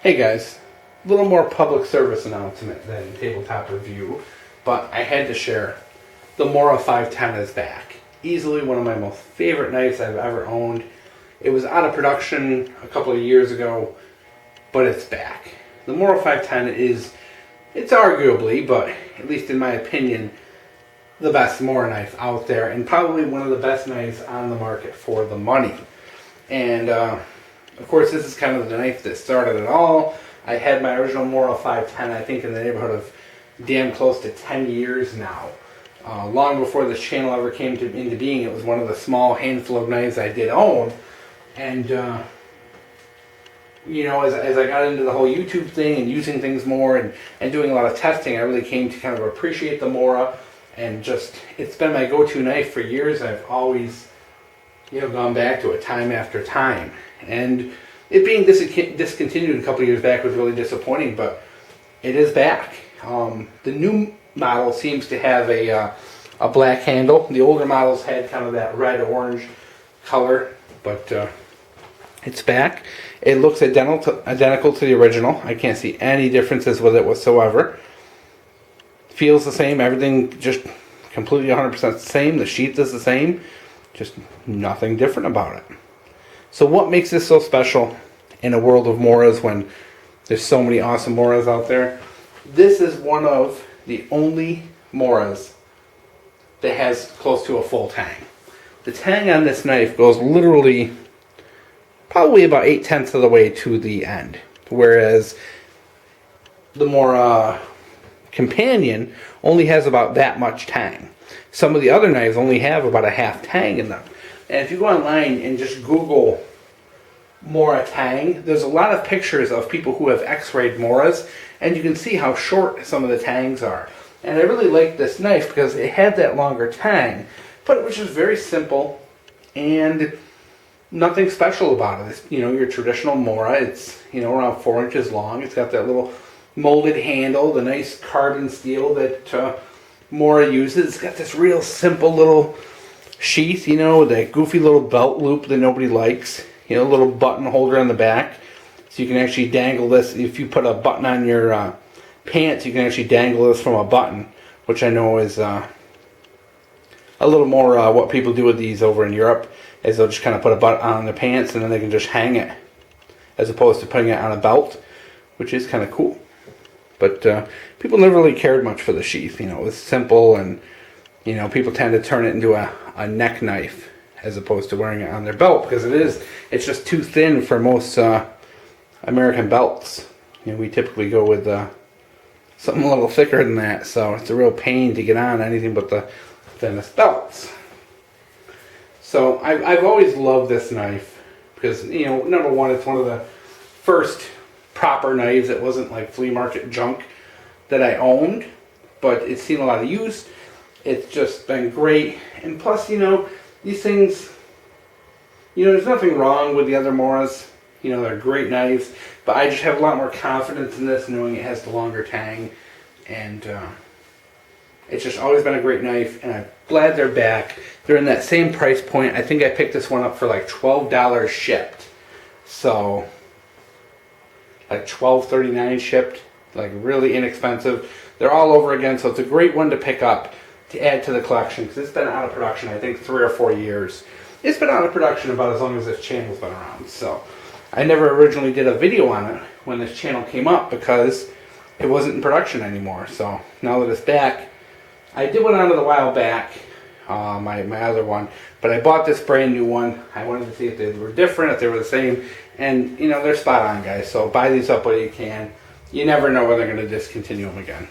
Hey guys, a little more public service announcement than tabletop review, but I had to share. The Mora 510 is back. Easily one of my most favorite knives I've ever owned. It was out of production a couple of years ago, but it's back. The Mora 510 it's arguably, but at least in my opinion, the best Mora knife out there, and probably one of the best knives on the market for the money. And of course, this is kind of the knife that started it all. I had my original Mora 510, I think, in the neighborhood of damn close to 10 years now. Long before this channel ever came into being, it was one of the small handful of knives I did own. And, you know, as I got into the whole YouTube thing and using things more and doing a lot of testing, I really came to kind of appreciate the Mora. And just, it's been my go-to knife for years. I've always, gone back to it time after time. And it being discontinued a couple of years back was really disappointing, but it is back. The new model seems to have a black handle. The older models had kind of that red-orange color, but it's back. It looks identical to the original. I can't see any differences with it whatsoever. Feels the same. Everything just completely 100% the same. The sheath is the same. Just nothing different about it. So what makes this so special in a world of Moras when there's so many awesome Moras out there? This is one of the only Moras that has close to a full tang. The tang on this knife goes literally probably about 8/10 of the way to the end, whereas the Mora Companion only has about that much tang. Some of the other knives only have about a half tang in them. And if you go online and just Google Mora tang, there's a lot of pictures of people who have x-rayed Moras, and you can see how short some of the tangs are. And I really liked this knife because it had that longer tang, but it was just very simple and nothing special about it. It's, your traditional Mora. It's, around 4 inches long. It's got that little molded handle, the nice carbon steel that Mora uses. It's got this real simple little sheath, with that goofy little belt loop that nobody likes. A little button holder on the back. So you can actually dangle this. If you put a button on your pants, you can actually dangle this from a button, which I know is a little more what people do with these over in Europe, is they'll just kind of put a button on their pants and then they can just hang it, as opposed to putting it on a belt, which is kind of cool. But people never really cared much for the sheath. It was simple, and people tend to turn it into a neck knife as opposed to wearing it on their belt, because it's just too thin for most American belts. We typically go with something a little thicker than that, so it's a real pain to get on anything but the thinnest belts. So I've always loved this knife because, number one, it's one of the first proper knives that wasn't like flea market junk that I owned, but it's seen a lot of use. It's just been great. And plus, these things, there's nothing wrong with the other Moras. They're great knives, but I just have a lot more confidence in this knowing it has the longer tang, and it's just always been a great knife, and I'm glad they're back. They're in that same price point. I think I picked this one up for like $12 shipped. So like $12.39 shipped, like really inexpensive. They're all over again, so it's a great one to pick up to add to the collection, because it's been out of production I think 3 or 4 years. It's been out of production about as long as this channel's been around. So I never originally did a video on it when this channel came up because it wasn't in production anymore. So now that it's back, I did one on it a while back, my other one, but I bought this brand new one. I wanted to see if they were different, if they were the same, and they're spot on, guys. So buy these up while you can. You never know when they're going to discontinue them again.